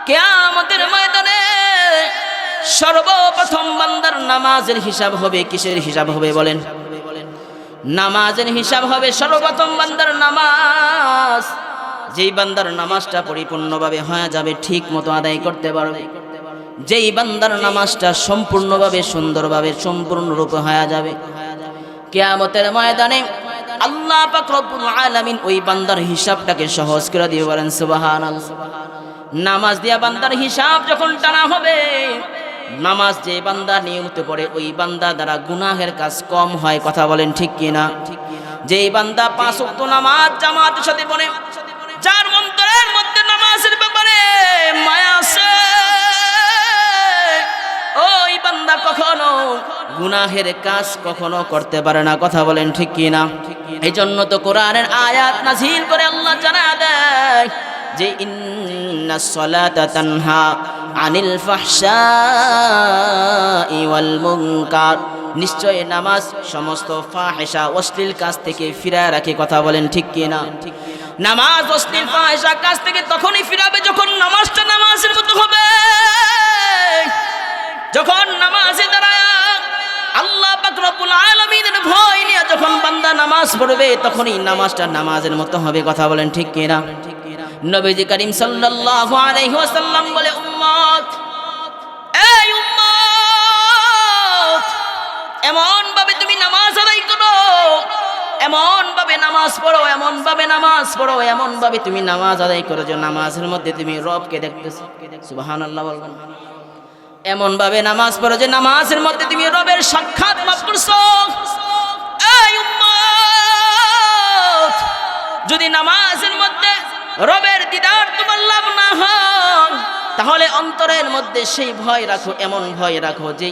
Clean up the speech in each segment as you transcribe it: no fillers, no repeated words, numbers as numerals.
কিয়ামতের ময়দানে সর্বপ্রথম বান্দার নামাজের হিসাব হবে। কিসের হিসাব হবে বলেন? নামাজের হিসাব হবে। সর্বপ্রথম বান্দার নামাজ, যেই বান্দার নামাজটা পরিপূর্ণভাবে হয়ে যাবে, ঠিক মতো আদায় করতে পারবে, যেই বান্দার নামাজটা সম্পূর্ণভাবে সুন্দরভাবে সম্পূর্ণরূপে হয়ে যাবে, কিয়ামতের ময়দানে আল্লাহ পাক রব্বুল আলামিন ওই বান্দার হিসাবটাকে সহজ করে দিয়ে বলেন সুবহানাল্লাহ। নামাজ দিয়া বান্দার হিসাব যখন টানা হবে, নামাজ যে বান্দা নিয়মিত পড়ে ওই বান্দা দ্বারা গুনাহের কাজ কম হয়। কথা বলেন ঠিক কিনা? যেই বান্দা 5 ওয়াক্ত নামাজ জামাতের সাথে পড়ে, যার অন্তরের মধ্যে নামাজের ব্যাপারে মায়া আছে, ওই বান্দা কখনো গুনাহের কাজ কখনো করতে পারে না। কথা বলেন ঠিক কিনা? এই জন্য তো কোরআনের আয়াত নাযিল করে আল্লাহ জানা দেয় যে ইন্নাস সালাতা তানহা আনিল ফাহশাই ওয়াল মুনকার, নিশ্চয় নামাজ সমস্ত ফাহিশা অশ্লীল কাজ থেকে ফিরায় রাখে। কথা বলেন ঠিক কিনা? নামাজ অশ্লীল ফাহিশা কাজ থেকে তখনই ফিরাবে যখন নামাজটা নামাজের মতো হবে। যখন নামাজে দাঁড়ায় আল্লাহ পাক রব্বুল আলামিনের ভয় নিয়ে যখন বান্দা নামাজ পড়বে, তখনই নামাজটা নামাজের মতো হবে। কথা বলেন ঠিক কিনা? নবীজি করিম সাল্লাল্লাহু আলাইহি ওয়াসাল্লাম বলে, উম্মত, এই উম্মত, এমন ভাবে তুমি নামাজ আদায় করো, এমন ভাবে নামাজ পড়ো, এমন ভাবে নামাজ পড়ো, এমন ভাবে তুমি নামাজ আদায় করো যে নামাজের মধ্যে তুমি রবকে দেখতেছো। সুবহানাল্লাহ বলবেন। এমন ভাবে নামাজ পড়ো যে নামাজের মধ্যে তুমি রবের সাক্ষাৎ লাভ করছো। এই উম্মত, যদি নামাজের মধ্যে রবের দিদার তোমার লাভ না হয়, তাহলে অন্তরের মধ্যে সেই ভয় রাখো, এমন ভয় রাখো যে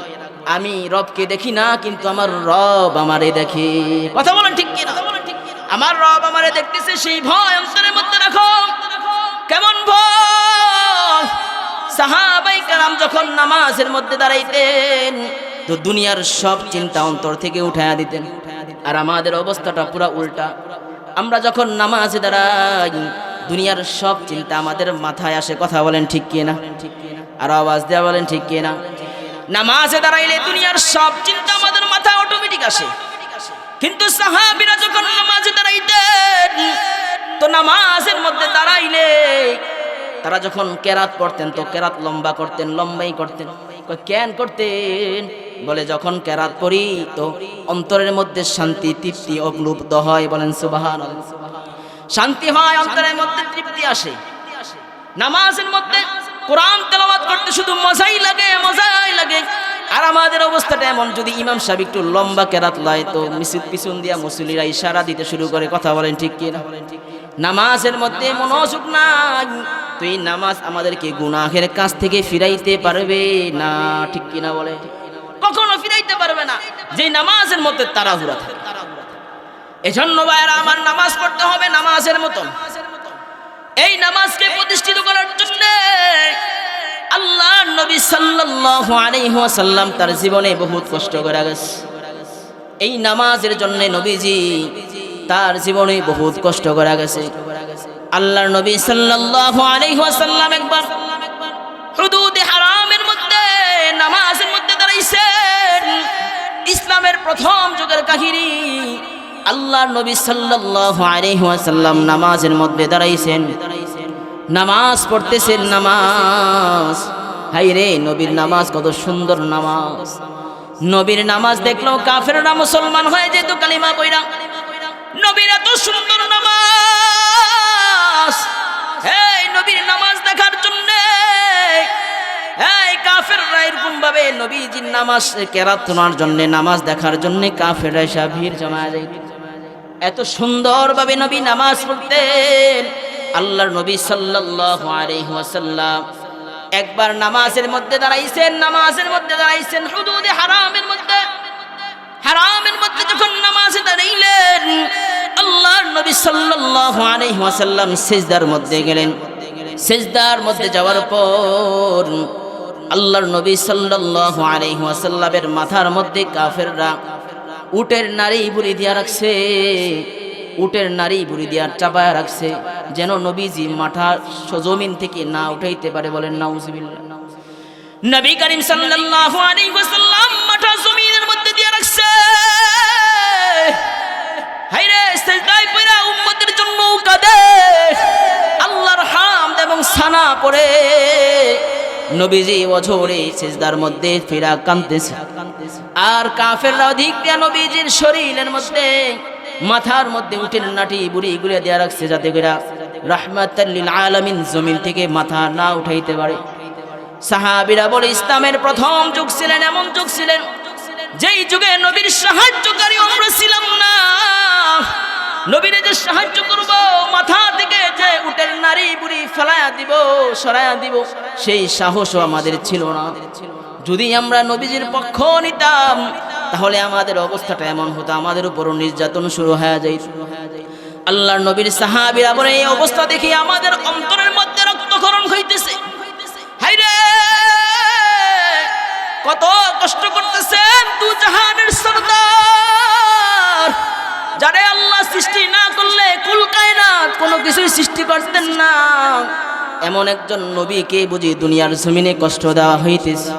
আমি রবকে দেখি না, কিন্তু আমার রব আমারে দেখে। কথা বলেন ঠিক কিনা? আমার রব আমারে দেখতেছে, সেই ভয় অন্তরের মধ্যে রাখো। কেমন ভয়? সাহাবায়ে কেরাম যখন নামাজের মধ্যে দাঁড়াইতেন তো দুনিয়ার সব চিন্তা অন্তর থেকে উঠায়া দিতেন। আর আমাদের অবস্থাটা পুরো উল্টা। আমরা যখন নামাজে দাঁড়াই দুনিয়ার সব চিন্তা আমাদের মাথায় আসে। কথা বলেন ঠিক কিনা? আর আওয়াজ দেওয়া বলেন ঠিক কিনা? নামাজে দাঁড়াইলে দুনিয়ার সব চিন্তা আমাদের মাথায় অটোমেটিক আসে। কিন্তু সাহাবীরা যখন নামাজে দাঁড়াইতেন তো নামাজের মধ্যে দাঁড়াইলে তারা যখন কেরাত পড়তেন তো কেরাত লম্বা করতেন, লম্বাই করতেন। কেন করতেন? বলে যখন কেরাত পড়ি তো অন্তরের মধ্যে শান্তি তৃপ্তি অবলুপ্ত হয়। বলেন সুবহানাল্লাহ। শান্তি হয়, অন্তরের মধ্যে তৃপ্তি আসে। নামাজের মধ্যে কোরআন তেলাওয়াত করতে শুধু মজাই লাগে, মজাই লাগে। আর আমাদের অবস্থাটা এমন, যদি ইমাম সাহেব একটু লম্বা কেরাত লয় তো পিছন দিয়া মুসল্লিরা ইশারা দিতে শুরু করে। কথা বলেন ঠিক কিনা? নামাজের মধ্যে মনোযোগ নাই তো এই নামাজ আমাদেরকে গুনাহের কাছ থেকে ফিরাইতে পারবে না। ঠিক কিনা বলে? কখনো ফিরাইতে পারবে না যে নামাজের মধ্যে তাড়াহুড়া থাকে। এজন্য ভাইরা আমার, নামাজ পড়তে হবে নামাজের মতন। এই নামাজকে প্রতিষ্ঠিত করার জন্য আল্লাহর নবী সাল্লাল্লাহু আলাইহি ওয়াসাল্লাম তার জীবনে বহুত কষ্ট করে গেছে। এই নামাজের জন্য নবীজি তার জীবনে বহুত কষ্ট করে গেছে। আল্লাহর নবী সাল্লাল্লাহু আলাইহি ওয়াসাল্লাম একবার হুদুদে হারামের মধ্যে নামাজের মধ্যে দাঁড়াইছেন। ইসলামের প্রথম যুগের কাহিনী। আল্লাহর নবী সাল্লাল্লাহু আলাইহি ওয়াসাল্লাম নামাজের মধ্যে দাঁড়াইছেন, নামাজ পড়তেছেন। নামাজ, হায় রে, নবীর নামাজ কত সুন্দর নামাজ। নবীর নামাজ দেখলো কাফেররা মুসলমান হয়ে যেত কালিমা পড়া। নবীর এত সুন্দর নামাজ, এই নবীর নামাজ দেখার জন্য এই কাফেররা এরকম ভাবে নবীজির নামাজ কেরাত শোনার জন্য, নামাজ দেখার জন্য কাফেররা এসে ভিড় জমা যাইত। এত সুন্দরভাবে নবী নামাজ পড়তেন। আল্লাহর নবী সাল্লাল্লাহু আলাইহি ওয়াসাল্লাম একবার নামাজের মধ্যে দাঁড়াইছেন, নামাজের মধ্যে দাঁড়াইছেন হুদুদে হারামের মধ্যে। হারামের মধ্যে যখন নামাজে দাঁড়াইলেন, আল্লাহর নবী সাল্লাল্লাহু আলাইহি ওয়াসাল্লাম সিজদার মধ্যে গেলেন। সিজদার মধ্যে যাওয়ার পর আল্লাহর নবী সাল্লাল্লাহু আলাইহি ওয়াসাল্লামের মাথার মধ্যে কাফেররা উটের নারী বুড়ি দিয়া রাখছে, উটের নারী বুড়ি দিয়া চাপায়া রাখছে। যেন নবীজি মাথা জমিন থেকে না উঠাইতে পারে। বলেন নাউজুবিল্লাহ। নবী করিম সাল্লাল্লাহু আলাইহি ওয়াসাল্লাম মাথা জমিনের মধ্যে দিয়ে রাখছে। হায়রে সিজদায় পড়া উম্মতের জন্য কাঁদে, আল্লাহর হামদ এবং সানা পড়ে নবীজি ওজোরে সিজদার মধ্যে ফিরা কাঁদতেছে। আর কাফেররা অধিক দিয়া নবীজির শরীরের মধ্যে মাথার মধ্যে উটের নাটি বুড়ি গুলে দেয়া রাখছে, যাতে করে রাহমাতাল লিল আলামিন জমিন থেকে মাথা না উঠাইতে পারে। সাহাবীরা বলে ইসলামের প্রথম যুগ ছিলেন, এমন যুগ ছিলেন যেই যুগে নবীর সাহায্যকারী আমরা ছিলাম না। নবীরে যে সাহায্য করব, মাথা থেকে যে উটের নারী বুড়ি ফেলায়া দিব, সরায়া দিব, সেই সাহসও আমাদের ছিল না। যদি আমরা নবীজির পক্ষ নিতাম তাহলে আমাদের অবস্থাটা এমন হতো, আমাদের উপরও নির্যাতন শুরু হয়ে যাইত। আল্লাহর নবীর সাহাবীরা বলে এই অবস্থা দেখি আমাদের অন্তরের মধ্যে রক্তক্ষরণ হইতেছে। হায়রে কত কষ্ট করতেছেন দু জাহানের সরদার, যারে আল্লাহ সৃষ্টি না করলে কুল কায়নাত কোনো কিছুই সৃষ্টি করতেন না, এমন একজন নবীকে বুঝি দুনিয়ার জমিনে কষ্ট দেওয়া হইতেছে।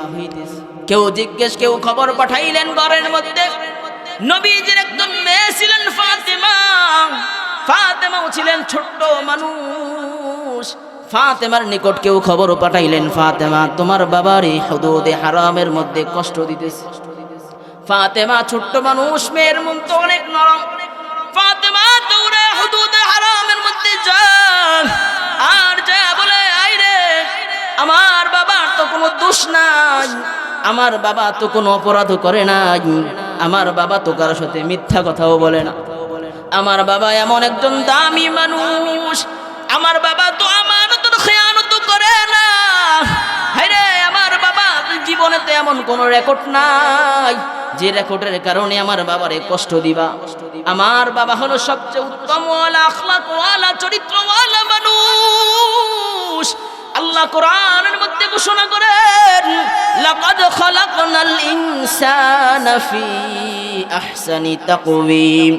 কেউ জিজ্ঞেস, কেউ খবর পাঠাইলেন ঘরের মধ্যে নবীজির একজন মেয়ে ছিলেন ফাতেমা। ফাতেমাও ছিলেন ছোট্ট মানুষ। ফাতেমার নিকট কেউ খবর পাঠাইলেন, ফাতেমা তোমার বাবার এই হুদুদে হারামের মধ্যে কষ্ট দিতেছে। ফাতেমা ছোট্ট মানুষ, মেয়ের মন তো অনেক নরম। ফাতেমা দৌড়ে হুদুদে হারামের মধ্যে যায়, আর যা বলে আইরে আমার বাবার তো কোনো দোষ নাই, আমার বাবা তো কোনো অপরাধ করে নাই, আমার বাবা তো কারোর সাথে মিথ্যা কথাও বলে না, আমার বাবা এমন একজন দামি মানুষ, আমার বাবা তো আমানতের খেয়ানত করে না। হায়রে আমার বাবা জীবনে তো এমন কোন রেকর্ড নাই যে রেকর্ডের কারণে আমার বাবারে কষ্ট দিবা। আমার বাবা হলো সবচেয়ে উত্তম ওয়ালা আখলাক ওয়ালা চরিত্রওয়ালা মানুষ। আল্লাহ কোরআনের মধ্যে ঘোষণা করেন লাকাদ খালাকনাল ইনসানা ফি আহসানি তাকওয়িম।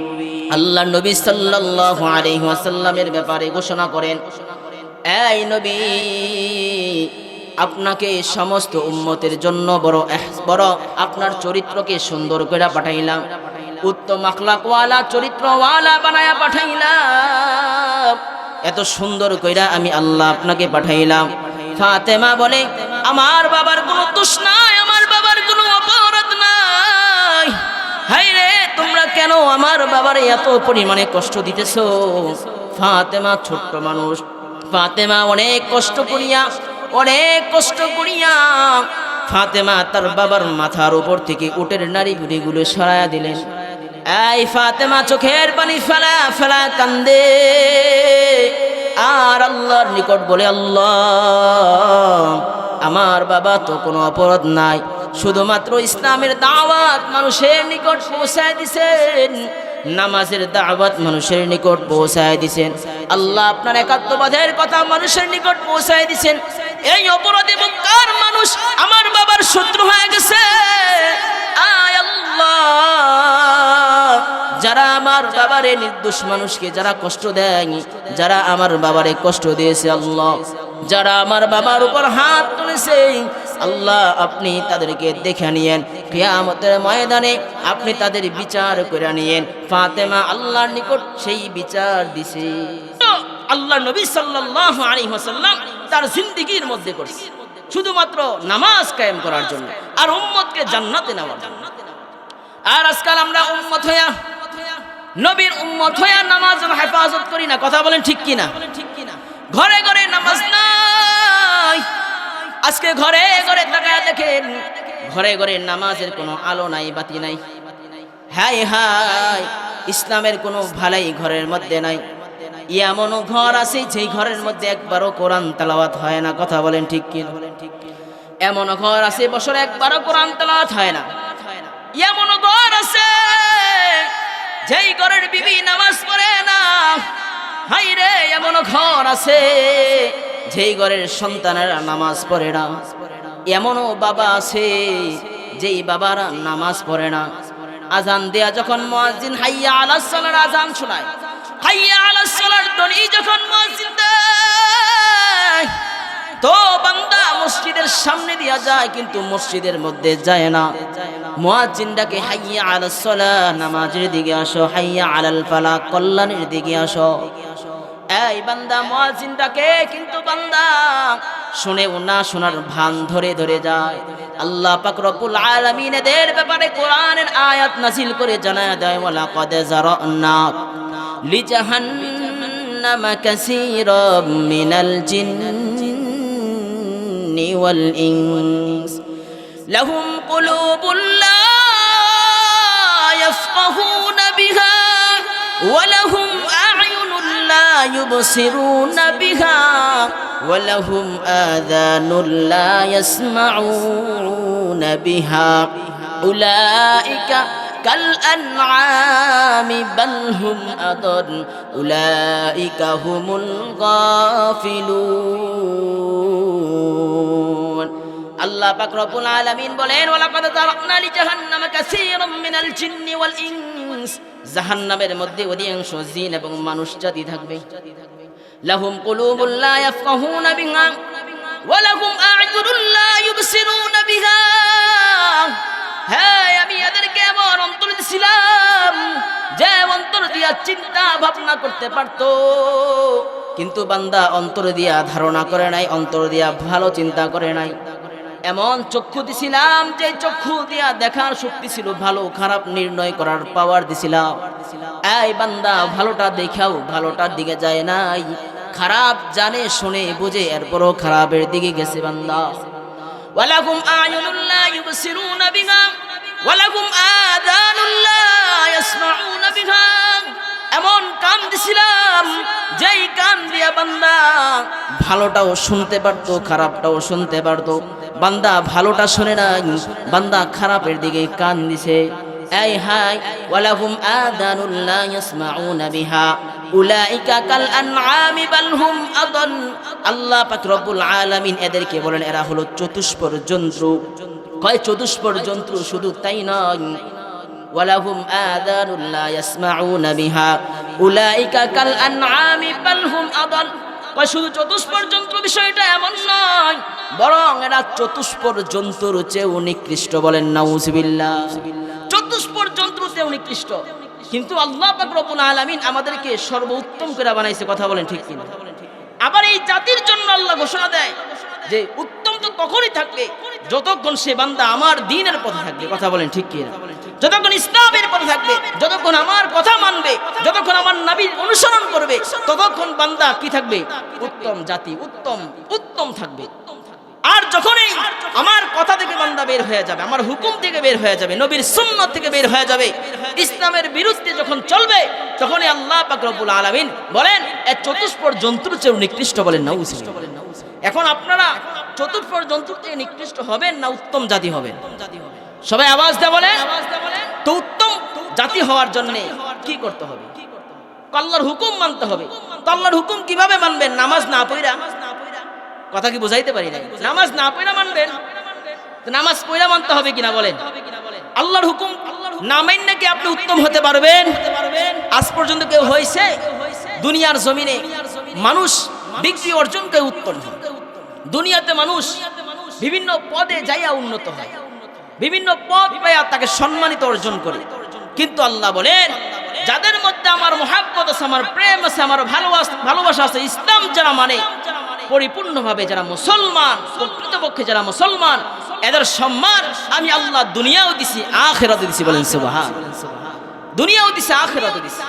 আল্লাহ নবী সাল্লাল্লাহু আলাইহি ওয়াসাল্লামের ব্যাপারে ঘোষণা করেন, এই নবী আপনাকে সমস্ত উম্মতের জন্য বড় আপনার চরিত্রকে সুন্দর করে পাঠাইলাম, উত্তম আখলাকওয়ালা চরিত্রওয়ালা বানায়া পাঠাইলাম, এত সুন্দর কইরা আমি আল্লাহ আপনাকে পাঠাইলাম। ফাতেমা বলে আমার বাবার কোনো দোষ নাই, আমার বাবার কোনো অপরাধ নাই, হায়রে তোমরা কেন আমার বাবারে এত পরিমাণে কষ্ট দিতেছো? ফাতেমা ছোট্ট মানুষ, ফাতেমা অনেক কষ্ট করিয়া ফাতেমা তার বাবার মাথার উপর থেকে উটের নাড়ি ভুড়িগুলো সরায়া দিলেন। এই ফাতেমা চোখের পানি ফেলা ফেলা কান্দে, আর আল্লাহর নিকট বলে আল্লাহ আমার বাবা তো কোনো অপরাধ নাই, শুধুমাত্র ইসলামের দাওয়াত মানুষের নিকট পৌঁছায় দিছেন, নামাজের দাওয়াত মানুষের নিকট পৌঁছায় দিছেন, আল্লাহ আপনার একাত্মবাদের কথা মানুষের নিকট পৌঁছায় দিছেন। এই অপরাধী মুক্কার মানুষ আমার বাবার শত্রু হয়ে গেছে। আয় আল্লাহ, যারা আমার বাবারে নির্দোষ মানুষকে যারা কষ্ট দেয়, যারা আমার বাবারে কষ্ট দিয়েছে আল্লাহ, যারা আমার বাবার উপর হাত তুলেছে আল্লাহ আপনি তাদেরকে দেখে নিয়েন, কিয়ামতের ময়দানে আপনি তাদের বিচার করে নিয়েন। ফাতেমা আল্লাহর নিকট সেই বিচার দিছে। আল্লাহ নবী সাল্লাল্লাহু আলাইহি ওয়াসাল্লাম তার জিন্দেগীর মধ্যে করছে শুধুমাত্র নামাজ কায়েম করার জন্য আর উম্মতকে জান্নাতে নেওয়ার জন্য। আর আজকাল আমরা উম্মত হইয়া নবীর উম্মত হইয়া নামাজের হেফাজত করি না, কথা বলেন ঠিক কিনা? ঘরে ঘরে নামাজ নাই। আজকে ঘরে ঘরে তাকায় দেখেন, ঘরে ঘরে নামাজের কোনো আলো নাই, বাতি নাই। হায় হায়, ইসলামের কোনো ভালাই ঘরের মধ্যে নাই। এমনও ঘর আছে যেই ঘরের মধ্যে একবারও কোরআন তেলাওয়াত হয় না, কথা বলেন ঠিক কিনা? এমন ঘর আছে বছরে একবারও কোরআন তেলাওয়াত হয় না। এমন ঘর আছে যেই ঘরের বিবি নামাজ পড়ে না। হায় রে, এমন ঘর আছে যেই ঘরের সন্তানেরা নামাজ পড়ে না। এমনও বাবা আছে যেই বাবারা নামাজ পড়ে না। আজান দেয়া যখন মুয়াজ্জিন হাইয়া আলাস সালার আজান শোনায়, হাইয়া আলাস সালার ধ্বনি যখন মুয়াজ্জিন দেয়, তো বান্দা মসজিদের সামনে দিয়া যায়, কিন্তু মসজিদের মধ্যে যায় না। মুয়াজ্জিন ডাকে, হাইয়া আলাস সালাহ, নামাজের দিকে আসো, হাইয়া আলাল ফালাহ, কল্যাণের দিকে আসো। এই বান্দা মুয়াজ্জিন ডাকে, কিন্তু বান্দা শুনেও না, শোনার ভান ধরে ধরে যায়। আল্লাহ পাক রব্বুল আলামিন এদের ব্যাপারে কোরআনের আয়াত নাযিল করে জানায় দেয়, ওয়ালাকাদ যারানা লিজাহান্নামা কাসীরাম মিনাল জিন্নি ওয়াল ইনস লাহুম কুলুবুন লা ইয়াফকাহুনা বিহা ওয়া লাহুম আ'য়ুনুন লা ইউবসিরুনা বিহা ওয়ালাহুম আযানুন লা ইয়াসমাউনা বিহা উলাইকা কাল আনআমি বাল হুম আদল উলাইকা হুমুল গাফিলুন। আল্লাহ পাক রব্বুল আলামিন বলেন, ওয়ালাকাদ যারানা লিজাহান্নামা কাসীরাম মিনাল জিন্নি ওয়াল ইনস, জাহান্নামের মধ্যে অধিকাংশ জিন এবং মানুষ জাতি থাকবে। লাহুম কুলুবুন লা ইয়াফকাহুনা বিহা ওয়া লাহুম আ'য়ুনুন লা ইউবসিরুনা বিহা। হ্যাঁ, আমি এদেরকে এমন অন্তর দিছিলাম যে অন্তর দিয়া চিন্তা ভাবনা করতে পারতো, কিন্তু বান্দা অন্তর দিয়া ধারণা করে নাই, অন্তর দিয়া ভালো চিন্তা করে নাই। এমন চক্ষু দিছিলাম যে চক্ষু দিয়া দেখার শক্তি ছিল, ভালো খারাপ নির্ণয় করার পাওয়ার দিছিলাম। এই বান্দা ভালোটা দেখাও ভালোটার দিকে যায় নাই, খারাপ জানে শুনে বুঝে এরপরও খারাপের দিকে গেছে বান্দা। ওয়ালাহুম আ'য়ুনুন লা ইউবসিরুনা বিহা ওয়ালাহুম আযানুন লা ইয়াসমাউনা বিহা। এমন কান দিছিলাম যেই কান দিয়া বান্দা ভালোটাও শুনতে পারতো, খারাপটাও শুনতে পারতো। বান্দা ভালোটা শুনে নাই, বান্দা খারাপের দিকে কান দিছে। এই হাই, ওয়ালাহুম আযানুন লা ইয়াসমাউনা বিহা উলাইকা কাল আনআমি বাল হুম আদল। আল্লাহ পাক রব্বুল আলামিন এদেরকে বলেন এরা হলো চতুষ্পদ জন্তু। কয় চতুষ্পদ জন্তু, শুধু তাই নয়, ওয়ালাহুম আযানুন লা ইয়াসমাউনা বিহা উলাইকা কাল আনআমি বাল হুম আদল। কয় শুধু চতুষ্পদ জন্তু বিষয়টা এমন নয়, বরং এরা চতুষ্পদ জন্তুর চেয়েও নিকৃষ্ট। বলেন নাউযুবিল্লাহ। চতুষ্পদ জন্তুর চেয়েও নিকৃষ্ট, কিন্তু আল্লাহ পাক রব্বুল আলামিন আমাদেরকে সর্বোত্তম করে বানাইছে। কথা বলেন ঠিক কিনা? আবার এই জাতির জন্য আল্লাহ ঘোষণা দেয় যে উত্তম তো তখনই থাকবে যতক্ষণ সে বান্দা আমার দ্বীনের পথে থাকবে। কথা বলেন ঠিক কিনা? যতক্ষণ ইসলামের পথে থাকবে, যতক্ষণ আমার কথা মানবে, যতক্ষণ আমার নবীর অনুসরণ করবে, ততক্ষণ বান্দা কি থাকবে? উত্তম জাতি, উত্তম থাকবে। আর যখনই আমার কথা থেকে বান্দা বের হয়ে যাবে, আমার হুকুম থেকে বের হয়ে যাবে, নবীর সুন্নাত থেকে বের হয়ে যাবে, ইসলামের বিরুদ্ধে যখন চলবে, তখনই আল্লাহ পাক রব্বুল আলামিন বলেন এই চতুষ্পদ জন্তুর চেয়ে নিকৃষ্ট। বলেন নাউযুবিল্লাহ। এখন আপনারা চতুষ্পদ জন্তুর চেয়ে নিকৃষ্ট হবেন না উত্তম জাতি হবেন? সবাই আওয়াজ দেয় বলেন। তো উত্তম জাতি হওয়ার জন্য কি করতে হবে? আল্লাহর হুকুম মানতে হবে। তো আল্লাহর হুকুম কিভাবে মানবেন? নামাজ না পড়া। কথা কি বুঝাইতে পারি না? নামাজ না পড়া মানবেন? নামাজ পড়া মানতে হবে কিনা বলেন? আল্লাহর হুকুম না মানলে কি আপনি উত্তম হতে পারবেন? আজ পর্যন্ত কেউ হয়েছে? দুনিয়ার জমিনে মানুষ ডিগ্রি অর্জন করে উত্তম হয়। দুনিয়াতে মানুষ বিভিন্ন পদে যাইয়া উন্নত হয়, বিভিন্ন পদ পাইয়া তাকে সম্মানিত অর্জন করে। কিন্তু আল্লাহ বলেন যাদের মধ্যে আমার মহাব্বত আছে, আমার প্রেম আছে, আমার ভালোবাসা আছে, ইসলাম যারা মানে পরিপূর্ণভাবে, যারা মুসলমান, প্রকৃতপক্ষে যারা মুসলমান, এদের সম্মান আমি আল্লাহ দুনিয়াও দিছি, আখিরাতে দিছি। বলেন সুবহানাল্লাহ। দুনিয়াও দিছি, আখিরাতে দিছি।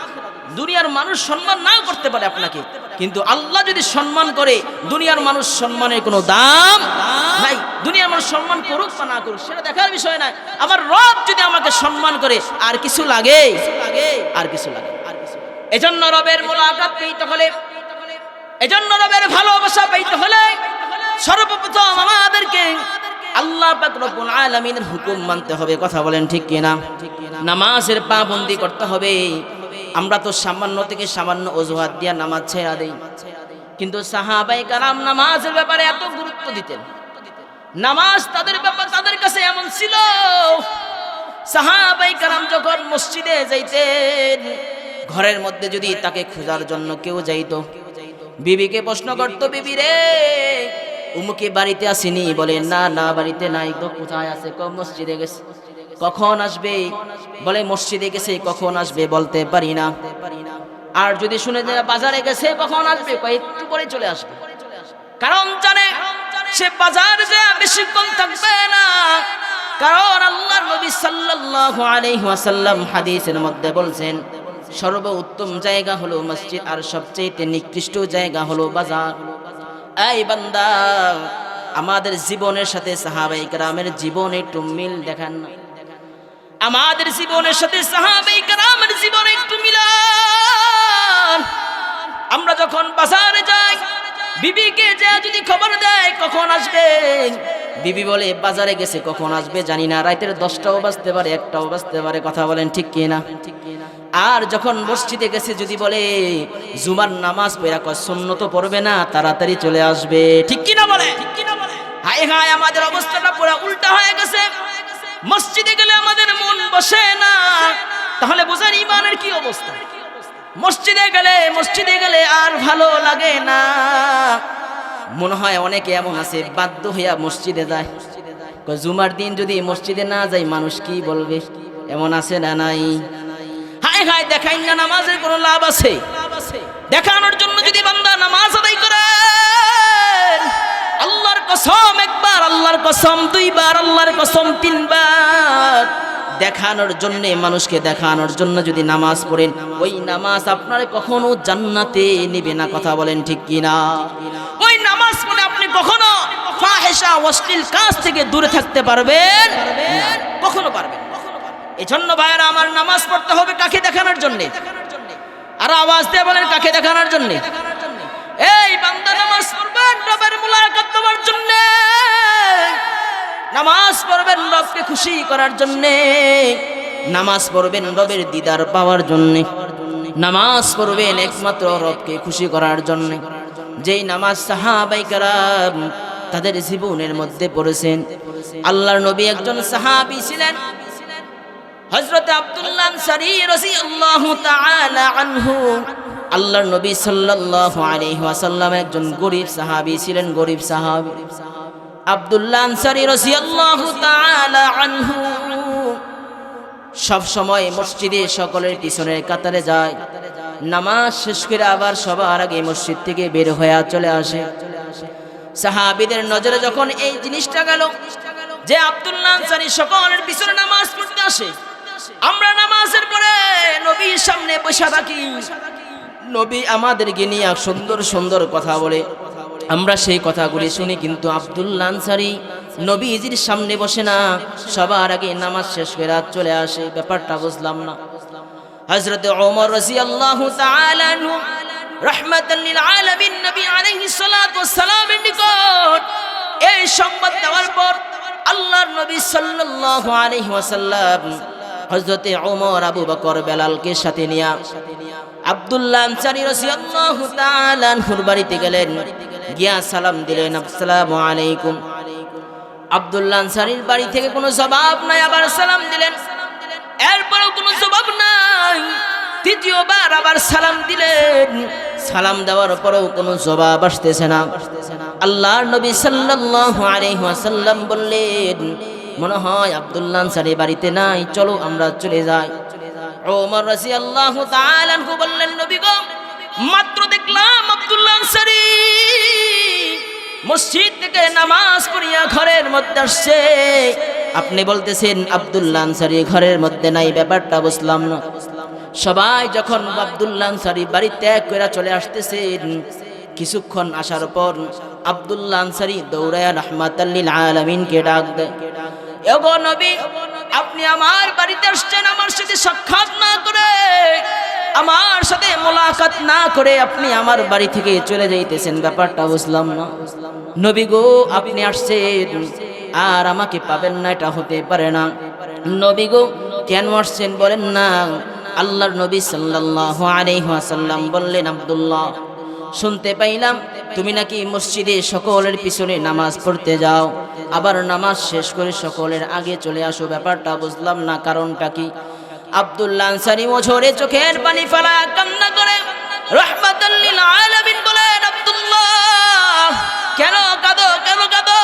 দুনিয়ার মানুষ সম্মান নাও করতে পারে আপনাকে, কিন্তু আল্লাহ যদি সম্মান করে, দুনিয়ার মানুষ সম্মানের কোনো দাম নাই। দুনিয়ার মানুষ সম্মান করুক বা না করুক সেটা দেখার বিষয় না। আমার রব যদি আমাকে সম্মান করে, আর কিছু লাগে? আর কিছু লাগে? এজন্য রবের মুলাকাত পেতে হলে, এজন্য রবের ভালোবাসা পেতে হলে সর্বপ্রথম আমাদেরকে আল্লাহ পাক রব্বুল আলামিনের হুকুম মানতে হবে। কথা বলেন ঠিক কিনা? নামাজের পাবন্দি করতে হবে। আমরা তো সামান্য থেকে সামান্য অজুহাত দিয়া নামাজ ছেড়ে দেই, কিন্তু সাহাবায়ে কেরাম নামাজের ব্যাপারে এত গুরুত্ব দিতেন। নামাজ তাদের ব্যাপার, তাদের কাছে এমন ছিল, সাহাবায়ে কেরাম যখন মসজিদে যাইতেন, ঘরের মধ্যে যদি তাকে খোঁজার জন্য কেউ যাইতো, বিবিকে প্রশ্ন করতো, বিবি রে উমুকে বাড়িতে আসেনি? বলে না না বাড়িতে নাই। তো কোথায় আছে? মসজিদে গেছে। কখন আসবে? বলে মসজিদে গেছে। কখন আসবে বলতে পারি না। আর যদি শুনে যে বাজারে গেছে, কখন আসবে? একটু পরে চলে আসবে। কারণ জানে সে বাজার যে বেশিক্ষণ থাকবে না। কারণ আল্লাহর নবী সাল্লাল্লাহু আলাইহি ওয়াসাল্লাম হাদিসের মধ্যে বলছেন, সর্বোত্তম জায়গা হলো মসজিদ, আর সবচেয়ে নিকৃষ্ট জায়গা হলো বাজার। এই বান্দা, আমাদের জীবনের সাথে সাহাবায়ে কেরামের জীবন একটু মিল দেখান না। আমাদের জীবনের সাথে সাহাবায়ে কেরামের জীবন একটু মিলান। আমরা যখন বাজারে যাই, বিবিকে যা যদি খবর দেয় কখন আসবে, বিবি বলে বাজারে গেছে, কখন আসবে জানি না। রাতের 10টাও বাজতে পারে, 1টাও বাজতে পারে। কথা বলেন ঠিক কি না? আর যখন মসজিদে গেছে যদি বলে জুমার নামাজ পড়া, কয় সুন্নত পড়বে না, তাড়াতাড়ি চলে আসবে। ঠিক কি না বলে? হায় হায়, আমাদের অবস্থাটা পুরো উল্টা হয়ে গেছে। মসজিদে গেলে আমাদের মন বসে না, তাহলে বোঝেন ঈমানের কি অবস্থা। মসজিদে গেলে আর ভালো লাগে না। মনে হয় অনেকে এমন আছে বাধ্য হইয়া মসজিদে যায়। জুমার দিন যদি মসজিদে না যাই মানুষ কি বলবে? এমন আছে না নাই? হায় হায়, দেখাই না নামাজের কোনো লাভ আছে? দেখানোর জন্য যদি বান্দা নামাজ আদায় করে, আল্লাহর কসম একবার, আল্লাহর কসম দুইবার, আল্লাহর কসম তিনবার, দেখানোর জন্য, মানুষকে দেখানোর জন্য যদি নামাজ পড়েন, ওই নামাজ আপনার কখনো জান্নাতে নেবে না। কথা বলেন ঠিক কিনা? ওই নামাজ পড়ে আপনি কখনো ফাহিশা অশ্লীল কাজ থেকে দূরে থাকতে পারবেন না, কখনো পারবেন। এজন্য ভাইরা আমার, নামাজ পড়তে হবে কাকে দেখানোর জন্য? আর আওয়াজ দিয়ে বলেন, কাকে দেখানোর জন্য? এই বান্দা, নামাজ পড়বেন রবের মুলাকাত পাওয়ার জন্য। নামাজ পড়বেন রবকে খুশি করার জন্য। নামাজ পড়বেন রবের দিদার পাওয়ার জন্য। নামাজ পড়বেন একমাত্র রবকে খুশি করার জন্য। যেই নামাজ সাহাবায়ে কেরাম তাদের জীবনের মধ্যে পড়েছেন। আল্লাহর নবী একজন সাহাবী ছিলেন, হযরত আব্দুল্লাহ আনসারী রাদিয়াল্লাহু তাআলা আনহু। আল্লাহর নবী সাল্লাল্লাহু আলাইহি ওয়াসাল্লাম একজন গরীব সাহাবী ছিলেন, গরীব সাহাবী আব্দুল্লাহ আনসারী রাদিয়াল্লাহু তাআলা আনহু সব সময় মসজিদে সকলের পিছনের কাতারে যায়। নামাজ শেষ করে আবার সবার আগে মসজিদ থেকে বের হয়ে চলে আসে। সাহাবীদের নজরে যখন এই জিনিসটা গেল যে আব্দুল্লাহ আনসারী সকলের পিছনে নামাজ পড়তে আসে, আমরা নামাজের পরে নবীর সামনে বসে থাকি, নবী আমাদেরকে নিয়ে সুন্দর সুন্দর কথা বলে, আমরা সেই কথাগুলি শুনি, কিন্তু আব্দুল্লাহ আনসারী নবীজির সামনে বসে না, সবার আগে নামাজ শেষ করে চলে আসে। ব্যাপারটা বুঝলাম না। হযরত ওমর রাদিয়াল্লাহু তাআলা আনহু রাহমাতাল লিল আলামিন নবী আলাইহিস সালাতু ওয়াস সালামের নিকট এই সংবাদ দেওয়ার পর আল্লাহর নবী সাল্লাল্লাহু আলাইহি ওয়াসাল্লাম হযরত ওমর, আবু বকর, বেলালকে সাথে নিয়ে আব্দুল্লাহ আনসারী রাদিয়াল্লাহু তাআলা আনহুর বাড়িতে গেলেন। গিয়া সালাম দিলেন, আসসালামু আলাইকুম। আব্দুল্লাহ আনসারীর বাড়ি থেকে কোনো জবাব নাই। আবার সালাম দিলেন, এরপরেও কোনো জবাব নাই। তৃতীয়বার আবার সালাম দিলেন, সালাম দেওয়ার পরেও কোনো জবাব আসতেছে না। আল্লাহর নবী সাল্লাল্লাহু আলাইহি ওয়াসাল্লাম বললেন, মনে হয় আব্দুল্লাহ আনসারী বাড়িতে নাই, চলো আমরা চলে যাই। ওমর রাদিয়াল্লাহু তাআলা আনহু বললেন, নবী গো, মাত্র দেখলাম আব্দুল্লাহ আনসারী মসজিদ থেকে নামাজ পড়িয়া ঘরের মধ্যে আসছে, আপনি বলতেছেন আব্দুল্লাহ আনসারী ঘরের মধ্যে নাই, ব্যাপারটা বুঝলাম না। সবাই যখন আব্দুল্লাহ আনসারী বাড়ি ত্যাগ করে চলে আসতেছেন, কিছুক্ষণ আসার পর আব্দুল্লাহ আনসারী দৌড়ায়া রাহমাতাল লিল আলামিনকে ডাক দেয়, ওগো নবী, আপনি আমার বাড়িতে আসছেন, আমার সাথে সাক্ষাৎ না করে, আমার সাথে মোলাকাত না করে আপনি আমার বাড়ি থেকে চলে যাইতেছেন, ব্যাপারটা বুঝলাম না। নবী গো, আপনি আসছেন আর আমাকে পাবেন না, এটা হতে পারে না। নবী গো, কেন আসছেন বলেন না। আল্লাহর নবী সাল্লাল্লাহু আলাইহি ওয়াসাল্লাম বললেন, আব্দুল্লাহ, শুনতে পাইলাম তুমি নাকি মসজিদে সকলের পিছনে নামাজ পড়তে যাও, আবার নামাজ শেষ করে সকলের আগে চলে আসো, ব্যাপারটা বুঝলাম না, কারণটা কি? আব্দুল্লাহ আনসারী ওঝরে চোখের পানি ফেলা কান্না করে রাহমাতাল লিল আলামিন বলেন, আব্দুল্লাহ কেন কাঁদো, কেন কাঁদো?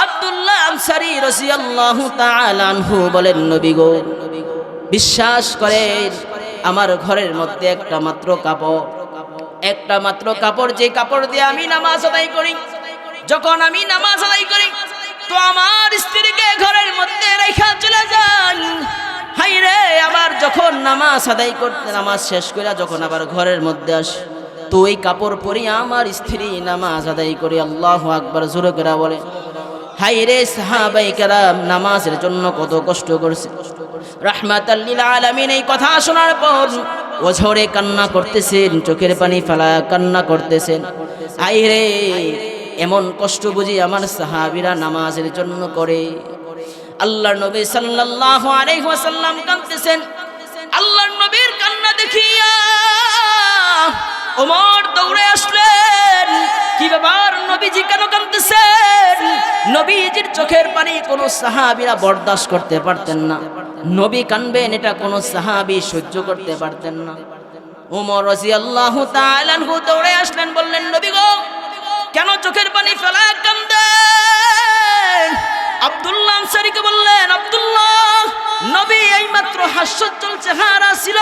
আব্দুল্লাহ আনসারী রাদিয়াল্লাহু তাআলা আনহু বলেন, নবী গো, বিশ্বাস করেন আমার ঘরের মধ্যে একটা মাত্র কাপড়, যে কাপড় দিয়ে আমি নামাজ আদায় করি, যখন আমি নামাজ আদায় করি তো আমার স্ত্রীকে ঘরের মধ্যে রেখা চলে যান। হাই রে, আবার যখন নামাজ আদায় করতে নামাজ শেষ করে যখন আবার ঘরের মধ্যে আসে তো ওই কাপড় পরিয়ে আমার স্ত্রী নামাজ আদায় করে। আল্লাহু আকবার, জোরে করে বলে। হাই রে, সাহাবায়ে কেরাম নামাজের জন্য কত কষ্ট করছে। রাহমাতাল লিল আলামিন এই কথা শোনার পর ওঝরে কান্না করতেছেন, চোখের পানি ফেলা কান্না করতেছেন। হাই রে, এমন কষ্ট বুঝি আমার সাহাবীরা নামাজের জন্য করে। আল্লাহর নবী সাল্লাল্লাহু আলাইহি ওয়াসাল্লাম কাঁদতেছেন। আল্লাহর নবীর কান্না দেখিয়া ওমর দৌড়ে আসলেন। কি ব্যাপার, নবীজি কেন কাঁদতেছেন? নবীজির চোখের পানি কোনো সাহাবীরা বরদাস্ত করতে পারতেন না। নবী কাঁদবেন এটা কোনো সাহাবী সহ্য করতে পারতেন না। ওমর রাদিয়াল্লাহু তাআলা আনহু দৌড়ে আসলেন, বললেন, নবী গো, কেন চোখের পানি ফেলা কাঁদেন? আব্দুল্লাহ আনসারীকে বললেন, আব্দুল্লাহ, নবী এইমাত্র হাস্যোজ্জ্বল চেহারা ছিল,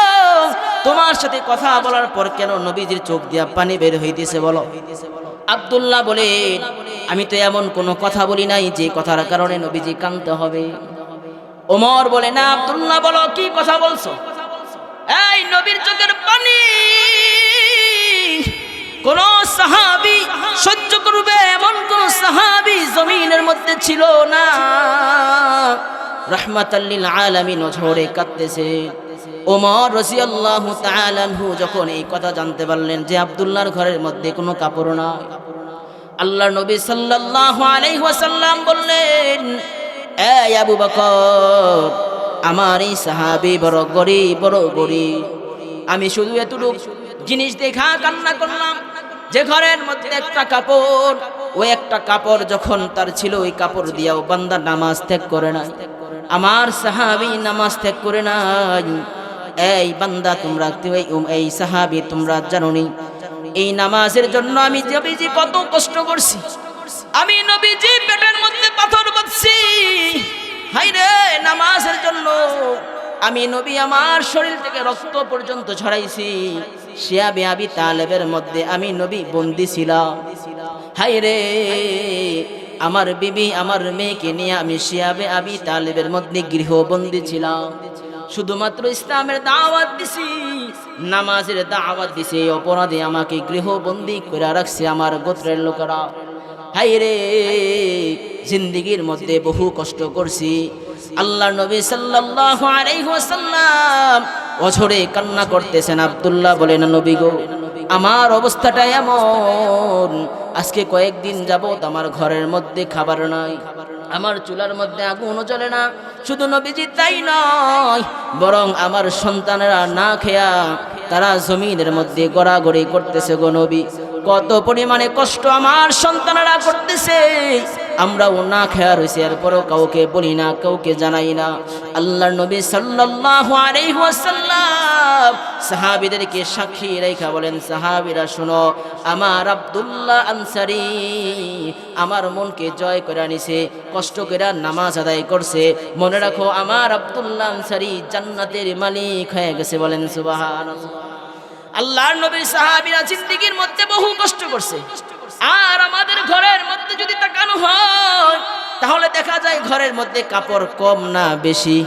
তোমার সাথে কথা বলার পর কেন নবীজির চোখ দিয়া পানি বের হইতেছে বলো? আব্দুল্লাহ বলেন, আমি তো এমন কোনো কথা বলি নাই যে কথার কারণে নবীজি কাঁদতে হবে। ওমর বলে, না আব্দুল্লাহ, বলো কি কথা বলছো? এই নবীর চোখের পানি কোন সাহাবী সহ্য করবে এমন কোন সাহাবী জমিনের মধ্যে ছিল না। রাহমাতাল লিল আলামিন ওঝরে কাঁদতেছে। ওমর রাদিয়াল্লাহু তাআলা আনহু যখন এই কথা জানতে পারলেন যে আব্দুল্লাহর ঘরের মধ্যে কোনো কাপড় নাই, আল্লাহর নবী সাল্লাল্লাহু আলাইহি ওয়াসাল্লাম বললেন, এই আবু বকর, আমার এই সাহাবী বড় গরীব, আমি শুধু এতটুকু জিনিস দেখা কান্না করলাম যে ঘরের মধ্যে একটা কাপড়, ওই একটা কাপড় যখন তার ছিল ওই কাপড় দিয়াও বান্দা নামাজ ত্যাগ করে না। আমার সাহাবী নামাজ ত্যাগ করে নাই। এই বান্দা তোমরা, এই সাহাবী তোমরা জানোনি এই নামাজের জন্য আমি নবীজি কত কষ্ট করছি। আমি নবীজি পেটের মধ্যে পাথর বাঁধছি। হাই রে, নামাজের জন্য আমি নবী আমার শরীর থেকে রক্ত পর্যন্ত ছড়াইছি। শিয়াবে আবি তালেবের মধ্যে আমি নবী বন্দী ছিলাম। হাই রে, আমার বিবি আমার মেয়েকে নিয়ে আমি শিয়াবে আবি তালেবের মধ্যে গৃহবন্দী ছিলাম। শুধুমাত্র ইসলামের দাওয়াত দিছি, নামাজের দাওয়াত দিছি, এই অপরাধে আমাকে গৃহবন্দী করে রাখছে আমার গোত্রের লোকেরা। হাই রে, জিন্দেগীর মধ্যে বহু কষ্ট করছি। আল্লাহর নবী সাল্লাল্লাহু আলাইহি ওয়াসাল্লাম ওঝরে কান্না করতেছেন। আব্দুল্লাহ বলেন, নবী গো, আমার অবস্থাটা এমন, আজকে কয়েকদিন যাবত আমার ঘরের মধ্যে খাবার নাই, আমার চুলার মধ্যে আগুনও জ্বলে না। শুধু নবীজি তাই নয়, বরং আমার সন্তানেরা না খেয়া তারা জমিনের মধ্যে গড়াগড়ি করতেছে। গো নবী, কত পরিমাণে কষ্ট আমার সন্তানেরা করতেছে, আমরাও না খেয়া রয়েছি, এরপরও কাউকে বলি না, কাউকে জানাই না। আল্লাহর নবী সাল্লাল্লাহু আলাইহি ওয়াসাল্লাম সাহাবীদেরকে সাক্ষী রেখা বলেন, সাহাবীরা শোনো, আমার আব্দুল্লাহ আনসারী আমার মনকে জয় করে নিছে, কষ্ট করে নামাজ আদায় করছে। মনে রাখো, আমার আব্দুল্লাহ আনসারী জান্নাতের মালিক হয়ে গেছে। বলেন সুবহানাল্লাহ। আল্লাহর নবীর সাহাবীরা জিন্দেগীর মধ্যে বহু কষ্ট করছে। আর আমাদের ঘরের মধ্যে যদি তাকানো হয় তাহলে দেখা যায় ঘরের মধ্যে কাপড় কম না বেশি।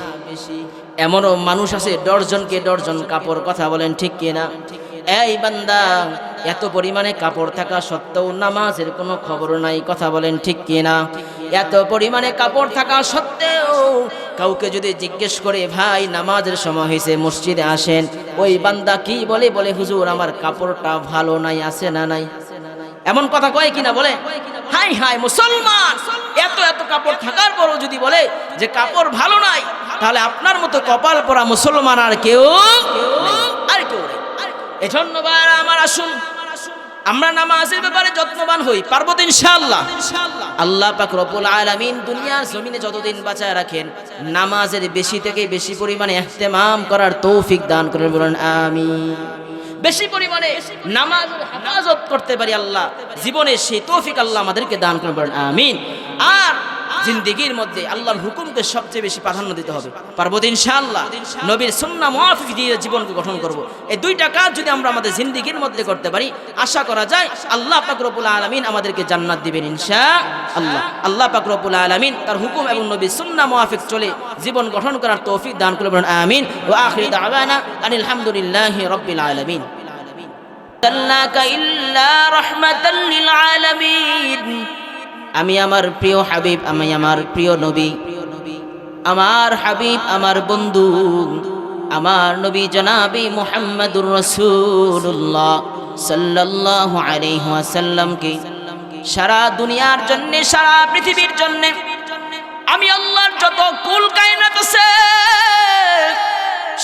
এমনও মানুষ আছে ডজনকে ডজন কাপড়। কথা বলেন ঠিক কিনা? এই বান্দা, এত পরিমাণে কাপড় থাকা সত্ত্বেও নামাজের কোনো খবর নাই। কথা বলেন ঠিক কিনা? এত পরিমাণে কাপড় থাকা সত্ত্বেও কাউকে যদি জিজ্ঞেস করে, ভাই নামাজের সময় হয়েছে, মসজিদে আসেন, ওই বান্দা কি বলে? বলে, হুজুর আমার কাপড়টা ভালো নাই, আছে না নাই? এমন কথা কয় কিনা? বলে, হাই হাই মুসলমান, এত এত কাপড় থাকার পরও যদি বলে যে কাপড় ভালো নাই, তাহলে আপনার মতো কপাল পরা মুসলমান আর কেউ নেই। এজন্য আমার আসুন আমরা নামাজের ব্যাপারে যত্নবান হই, পারবো তো ইনশাআল্লাহ। আল্লাহ পাক রব্বুল আলামিন দুনিয়ার জমিনে যতদিন বাঁচায় রাখেন নামাজের বেশি থেকে বেশি পরিমাণে ইহতেমাম করার তৌফিক দান করেন, বলেন আমিন। বেশি পরিমাণে নামাজের হেফাজত করতে পারি আল্লাহ জীবনে, সেই তৌফিক আল্লাহ আমাদেরকে দান করেন, বলেন আমিন। আর জিন্দেগির মধ্যে আল্লাহর হুকুমকে সবচেয়ে বেশি প্রাধান্য দিতে হবে, পারবো তো ইনশাআল্লাহ। নবীর সুন্নাহ মুআফিক দিয়ে জীবনকে গঠন করব। এই দুইটা কাজ যদি আমরা আমাদের জিন্দেগির মধ্যে করতে পারি, আশা করা যায় আল্লাহ পাক রব্বুল আলামিন আমাদেরকে জান্নাত দিবেন ইনশাআল্লাহ। আল্লাহ পাক রব্বুল আলামিন তার হুকুম এবং নবীর সুন্নাহ মুআফিক চলে জীবন গঠন করার তৌফিক দান করবেন, আমিন। ওয়া আখিরু দাওয়ানা আনিল হামদুলিল্লাহি রাব্বিল আলামিন। আল্লাকা ইল্লা রাহমাতাল লিল আলামিন। আমি আমার প্রিয় হাবিব, আমি আমার প্রিয় নবী, আমার হাবিব, আমার বন্ধু, আমার নবী জনাবি মুহাম্মদুর রাসূলুল্লাহ সাল্লাল্লাহু আলাইহি ওয়াসাল্লামকে সারা দুনিয়ার জন্য, সারা পৃথিবীর জন্য, আমি আল্লাহর যত কুল কায়নাত আছে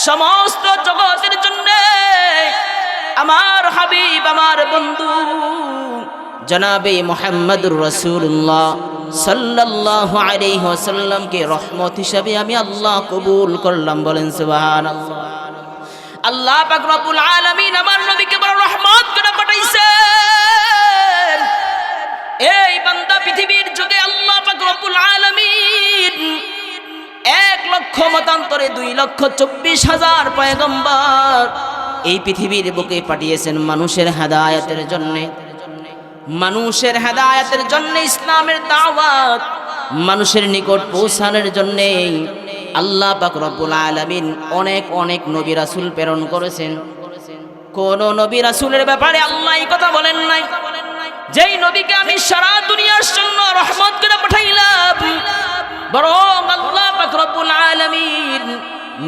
সমস্ত জগতের জন্য আমার হাবিব, আমার বন্ধু জনাবে মুহাম্মদুর রাসূলুল্লাহ সাল্লাল্লাহু আলাইহি ওয়াসাল্লামকে রহমত হিসাবে আমি আল্লাহ কবুল করলাম, বলেন সুবহানাল্লাহ। আল্লাহ পাক রব্বুল আলামিন আমার নবীকে বড় রহমত করে পাঠাইছেন। এই বান্দা পৃথিবীর যুগে আল্লাহ পাক রব্বুল আলামিন 1 লক্ষ মতান্তরে 2,24,000 পয়গম্বর এই পৃথিবীর বুকে পাঠিয়েছেন মানুষের হেদায়েতের জন্য, মানুষের হেদায়েতের জন্য, ইসলামের দাওয়াত মানুষের নিকট পৌঁছানোর জন্য আল্লাহ পাক রব্বুল আলামিন অনেক অনেক নবী রাসূল প্রেরণ করেছেন। কোন নবী রাসূলের ব্যাপারে আল্লাহ এই কথা বলেন নাই যেই নবীকে আমি সারা দুনিয়ার জন্য রহমত করে পাঠাইলাম, বরং আল্লাহ পাক রব্বুল আলামিন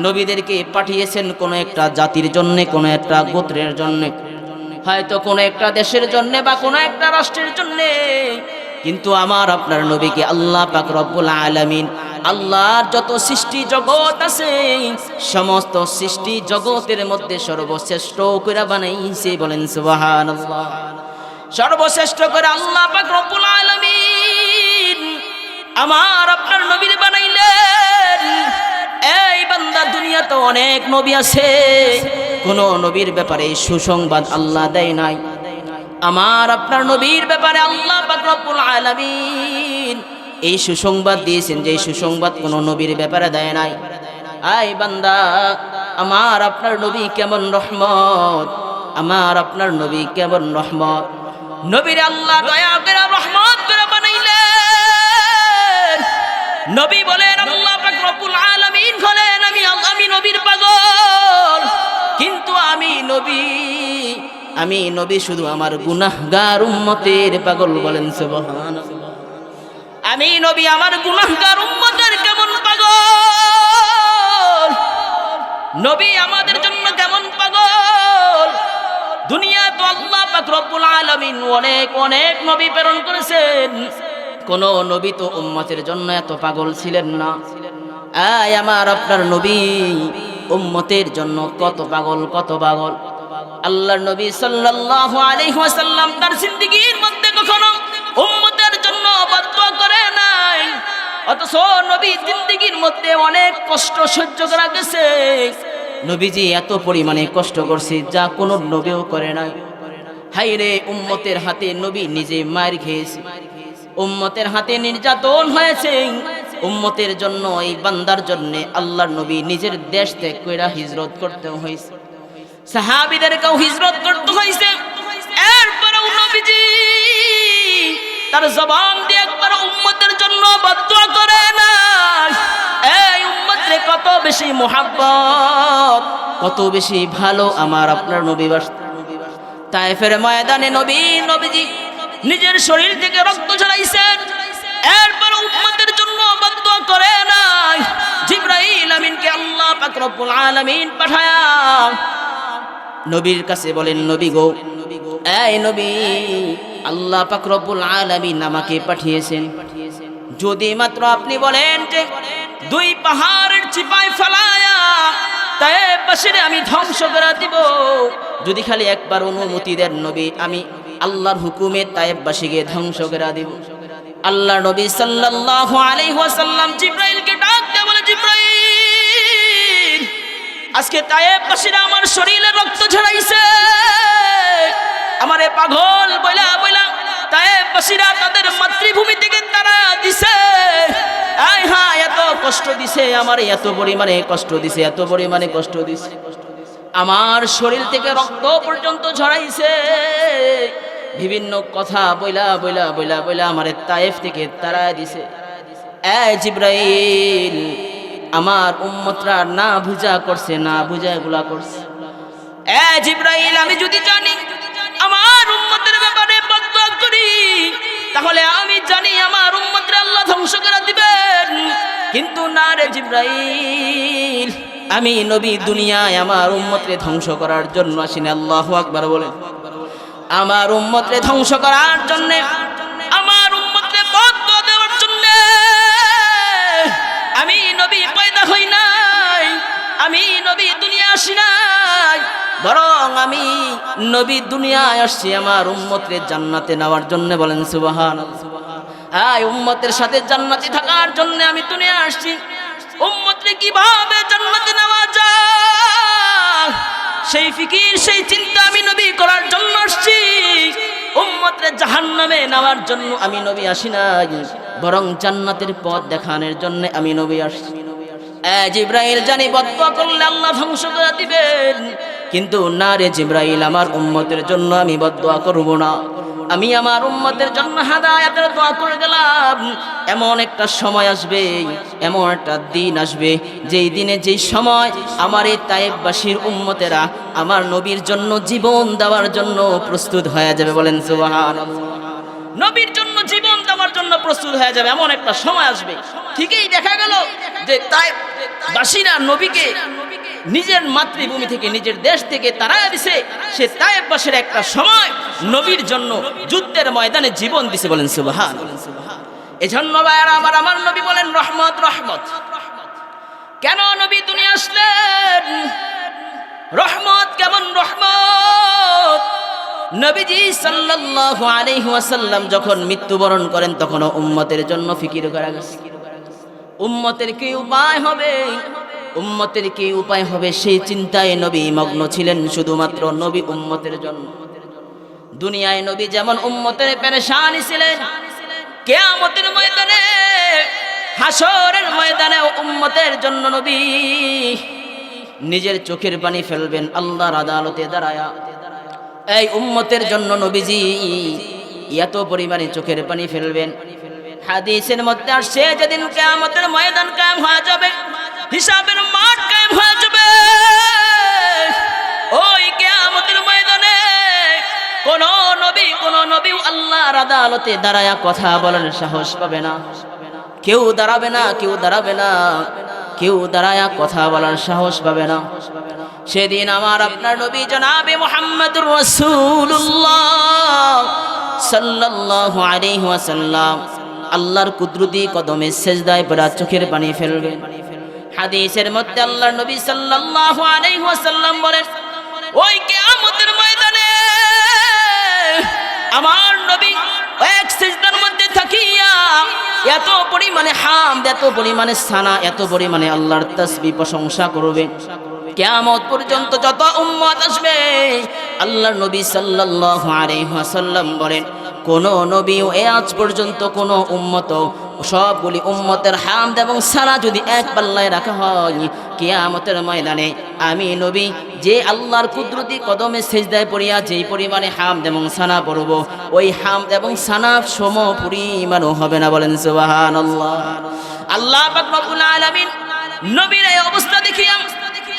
নবীদেরকে পাঠিয়েছেন কোন একটা জাতির জন্য, কোন একটা গোত্রের জন্য, হয়তো কোন একটা দেশের জন্য বা কোন একটা রাষ্ট্রের জন্য। কিন্তু আমার আপনার নবীকে আল্লাহ পাক রব্বুল আলামিন আল্লাহর যত সৃষ্টি জগৎ আছে সমস্ত সৃষ্টি জগতের মধ্যে সর্বশ্রেষ্ঠ করে বানাইছে, বলেন সুবহানাল্লাহ। সর্বশ্রেষ্ঠ করে আল্লাহ পাক রব্বুল আলামিন আমার আপনার নবীর বানাইলেন। এই বান্দা দুনিয়াতে অনেক নবী আছে, কোন নবীর ব্যাপারে সুসংবাদ আল্লাহ দেয় নাই। আমার আপনার নবীর ব্যাপারে আল্লাহ পাক রব্বুল আলামিন এই সুসংবাদ দিয়েছেন যে সুসংবাদ কোন নবীর ব্যাপারে দেয় নাই। আই বান্দা, আমার আপনার নবী কেমন রহমত, আমার আপনার নবী কেমন রহমত। নবীর আল্লাহ দয়া করে রহমত করে বানাইলেন। নবী বলেন আল্লাহ পাক রব্বুল আলামিন বলেন আমি নবীর পাগল, কিন্তু আমি নবী শুধু আমার গুনাহগার উম্মতের পাগল, বলেন সুবহানাল্লাহ। আমি নবী আমার গুনাহগার উম্মতের কেমন পাগল, নবী আমাদের জন্য কেমন পাগল। দুনিয়া তো আল্লাহ পাক রব্বুল আলামিন অনেক অনেক নবী প্রেরণ করেছেন, কোন নবী তো উম্মতের জন্য এত পাগল ছিলেন না। আয় আমার আপনার নবী উম্মতের জন্য কত পাগল, কত পাগল। আল্লাহর নবী সাল্লাল্লাহু আলাইহি ওয়াসাল্লাম তার জিন্দেগীর মধ্যে কখনো উম্মতের জন্য বদদুয়া করে নাই, অথচ নবী জিন্দেগীর মধ্যে অনেক কষ্ট সহ্য করা গেছে। নবীজি এত পরিমাণে কষ্ট করছে যা কোনো নবীও করে নাই। হায়রে, উম্মতের হাতে নবী নিজে মার খেয়েছে, উম্মতের হাতে নির্যাতন হয়েছে। উম্মতের জন্য, এই বান্দার জন্য আল্লাহর নবী নিজের দেশ ত্যাগ করে হিজরত করতে হয়েছে, সাহাবীদেরকেও হিজরত করতে হয়েছে। এরপরেও নবীজি তার জবান দিয়ে একবার উম্মতের জন্য বদদুয়া করে না। এই উম্মতরে কত বেশি মুহাব্বত, কত বেশি ভালো আমার আপনার নবী বাসতেন। তায়েফের ময়দানে নবীজি নিজের শরীর থেকে রক্ত ঝরাইছেন, এরপর উম্মতের জন্য বদদুয়া করে নাই। জিবরাইল আমিনকে আল্লাহ পাক রব্বুল আলামিন পাঠায়া নবীর কাছে বলেন, নবী গো, এই নবী, আল্লাহ পাক রব্বুল আলামিন আমাকে পাঠিয়েছেন, যদি মাত্র আপনি বলেন যে 2 পাহাড়ের চিপায় ফেলায়া তায়েফবাসীরে আমি ধ্বংস করে দিব, যদি খালি একবার অনুমতি দেন নবী, আমি আল্লাহর হুকুমে তায়েববাসীকে ধ্বংস করে দিব। আল্লাহ নবী সাল্লাল্লাহু আলাইহি ওয়াসাল্লাম জিবরাইলকে ডাক দিয়ে বলে, জিবরাইল, আজকে তায়েববাসীরা আমার শরীরে রক্ত ঝরাইছে, আমারে পাগল বইলা বইলা তায়েববাসীরা তাদের মাতৃভূমি থেকে তারা দিছে। আয় হ্যাঁ, এত কষ্ট দিছে আমারে, এত পরিমাণে কষ্ট দিছে, এত পরিমাণে কষ্ট দিছে, আমার শরীর থেকে রক্ত পর্যন্ত ঝরাইছে। বিভিন্ন কথা বইলা বইলা বইলা বইলা আমারে তায়েফ থেকে তারা দিছে। জিবরাইল, আমার উম্মতরা না বুঝা করছে, না বুঝা এগুলা করছে। জিবরাইল, আমি যদি জানি আমার উম্মতের ব্যাপারে বদদুয়া করি, তাহলে আমি জানি আমার উম্মতরে আল্লাহ ধ্বংস করে দিবেন। কিন্তু না রে জিবরাইল, আমি নবী দুনিয়ায় আমার উম্মতরে ধ্বংস করার জন্য আসিনি। আল্লাহু আকবার বলেন। আমার উম্মতরে ধ্বংস করার জন্য, আমার উম্মতরে বদদুয়া দেওয়ার জন্য আমি নবী পয়দা হই নাই, আমি নবী দুনিয়া আসি নাই, বরং আমি নবী দুনিয়ায় আসছি আমার উম্মতরে জান্নাতে নেওয়ার জন্য। বলেন সুবহানাল্লাহ। উম্মতের সাথে জান্নাতে থাকার জন্য আমি দুনিয়া আসছি। উম্মতরে কিভাবে জান্নাতে নেওয়া যায় সেই ফিকির, সেই চিন্তা আমি নবী করার জন্য আসছি। উম্মতরে জাহান্নামে নেওয়ার জন্য আমি নবী আসি নাই, বরং জান্নাতের পথ দেখানোর জন্য আমি নবী আসছি। জিবরাইল, জানি বদদুয়া করলে আল্লাহ ধ্বংস করে দিবেন, কিন্তু না রে জিবরাইল, আমার উম্মতের জন্য আমি বদদুয়া করব না। আমি আমার উম্মতের জন্য হেদায়েতের দোয়া করে গেলাম। এমন একটা সময় আসবে, এমন একটা দিন আসবে, যেই দিনে যেই সময় আমার এই তায়েববাসীর উম্মতেরা আমার নবীর জন্য জীবন দেওয়ার জন্য প্রস্তুত হয়ে যাবে। বলেন সুবহানাল্লাহ। নবীর জন্য জীবন দেওয়ার জন্য প্রস্তুত হয়ে যাবে, এমন একটা সময় আসবে। ঠিকই দেখা গেল যে তায়েববাসীরা নবীকে নিজের মাতৃভূমি থেকে, নিজের দেশ থেকে তাড়ায় দিছে। সে তায়েববাসীর একটা সময় নবীর জন্য যুদ্ধের ময়দানে জীবন দিছে। বলেন সুবহানাল্লাহ। এজন্য ভাইরা আমার নবী বলেন রহমত, রহমত। কেন নবী দুনিয়া আসলেন? রহমত কেমন রহমত? নবীজি সাল্লাল্লাহু আলাইহি ওয়াসাল্লাম যখন মৃত্যুবরণ করেন, তখন উম্মতের জন্য ফিকির করা গেছে। উম্মতের কি উপায় হবে, উম্মতের কি উপায় হবে, সেই চিন্তায় নবী মগ্ন ছিলেন, শুধুমাত্র নবী উম্মতের জন্য। দুনিয়ায় নবী যেমন উম্মতের পেরেশানি ছিলেন, কিয়ামতের ময়দানে, হাসরের ময়দানে উম্মতের জন্য নবী নিজের চোখের পানি ফেলবেন আল্লাহর আদালতে দাঁড়ায়া। এই উম্মতের জন্য নবীজি এত পরিমাণে চোখের পানি ফেলবেন। হাদিসের মধ্যে আসছে, যেদিন কিয়ামতের ময়দান কায়েম হয়ে যাবে, হিসাবের মাঠ কায়েম হয়ে যাবে, ওই কিয়ামতের ময়দানে কোন নবী আল্লাহর আদালতে দাঁড়ায়া কথা বলার সাহস পাবে না। কেউ দাঁড়াবে না, কেউ দাঁড়াবে না, কেউ দাঁড়ায়া কথা বলার সাহস পাবে না। সেদিন আমার আপনার নবী জনাবে মুহাম্মদুর রাসূলুল্লাহ সাল্লাল্লাহু আলাইহি ওয়াসাল্লাম আল্লাহর কুদরতি কদমে সেজদায় পড়া চোখের পানি ফেলবেন। হাদিসের মধ্যে আল্লাহর নবী সাল্লাল্লাহু আলাইহি ওয়াসাল্লাম বলেন, ওই কিয়ামতের ময়দানে আমার নবী এক সিজদার মধ্যে থাকিয়া এত পরিমাণে হামদ, এত পরিমাণে সানা, এত পরিমাণে আল্লাহর তাসবিহ প্রশংসা করবে। কিয়ামত পর্যন্ত যত উম্মত আসবে, আল্লাহর নবী সাল্লাল্লাহু আলাইহি ওয়াসাল্লাম বলেন, কোন নবীও আজ পর্যন্ত কোন উম্মত, সবগুলি উম্মতের হামদ এবং সানা যদি এক পাল্লায় রাখা হয়, কিয়ামতের ময়দানে আমি নবী যে আল্লাহর কুদরতি কদমে সেজদায় পড়িয়া যেই পরিমাণে হামদ এবং সানা পড়ব, ওই হামদ এবং সানা সম পরিমাণও হবে না। বলেন সুবহানাল্লাহ। আল্লাহ পাক রব্বুল আলামিন নবীর এই অবস্থা দেখিয়া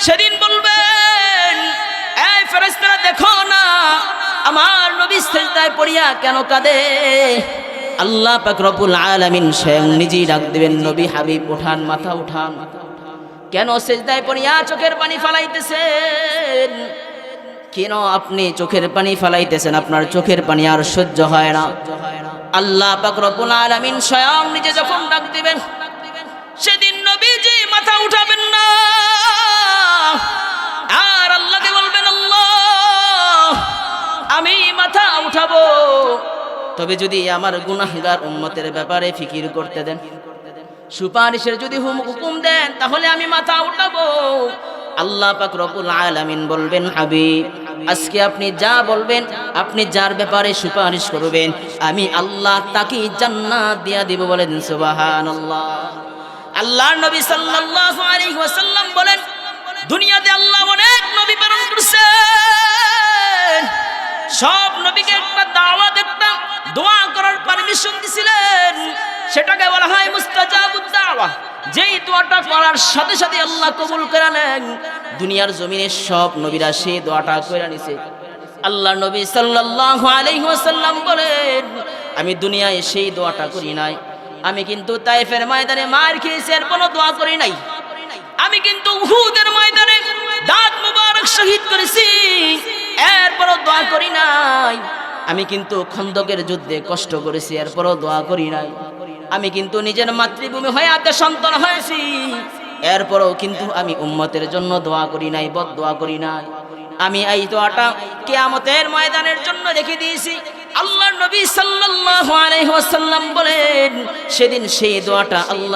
সেদিন বলবেন, এই ফেরেশতারা দেখো না আমার নবী সেজদায় পড়িয়া কেন কাঁদে। আল্লাহ পাক রব্বুল আলামিন স্বয়ং নিজেই ডাক দিবেন, নবী হাবিব উঠান, মাথা উঠান, কেন সেজদায় পড়িয়া চোখের পানি ফালাইতেছেন? কেন আপনি চোখের পানি ফালাইতেছেন? আপনার চোখের পানি আর সহ্য হয় না। আল্লাহ পাক রব্বুল আলামিন স্বয়ং নিজে যখন ডাক দিবেন, সেদিন নবীজি মাথা উঠাবেন না, আর আল্লাহকে বলবেন, আল্লাহ আমি মাথা মাথা উঠাবো, তবে যদি আমার গুনাহগার উম্মতের ব্যাপারে ফিকির করতে দেন, সুপারিশের যদি হুকুম দেন, তাহলে আমি মাথা উঠাবো। আল্লাহ পাক রব্বুল আলামিন বলবেন, হাবিব আজকে আপনি যা বলবেন, আপনি যার ব্যাপারে সুপারিশ করবেন, আমি আল্লাহ তাকে জান্নাত দিয়া দিব। বলেন সুবহানাল্লাহ। আল্লাহর নবী সাল্লাল্লাহু আলাইহি ওয়াসাল্লাম বলেন, দুনিয়াতে আল্লাহ অনেক নবী প্রেরণ করেছেন, সব নবীকে একটা দাওয়াত, একটা দোয়া করার পারমিশন দিয়েছিলেন, সেটাকে বলা হয় মুস্তাজাবুদ দাওয়া। যেই দোয়াটা করার সাথে সাথে আল্লাহ কবুল করে নেন। দুনিয়ার জমিনে সব নবীরা সেই দোয়াটা করে নিছে। আল্লাহর নবী সাল্লাল্লাহু আলাইহি ওয়াসাল্লাম বলেন, আমি দুনিয়ায় সেই দোয়াটা করি নাই। আমি কিন্তু তায়েফের ময়দানে মার খেয়েছি, এরপরও দোয়া করি নাই। আমি কিন্তু উহুদের ময়দানে দাঁত মুবারক শহীদ করেছি, এরপরও দোয়া করি নাই। আমি কিন্তু খন্দকের যুদ্ধে কষ্ট করেছি, এরপরও দোয়া করি নাই। আমি কিন্তু নিজের মাতৃভূমি হয়াতে সন্তান হয়েছি, এরপরও কিন্তু আমি উম্মতের জন্য দোয়া করি নাই, বদদোয়া করি নাই। আমি এই দোয়াটা কিয়ামতের ময়দানের জন্য রেখে দিয়েছি। আল্লাহর নবী সাল্লাল্লাহু আলাইহি ওয়াসাল্লাম বলেন, সেদিন সেই দোয়াটা আল্লাহ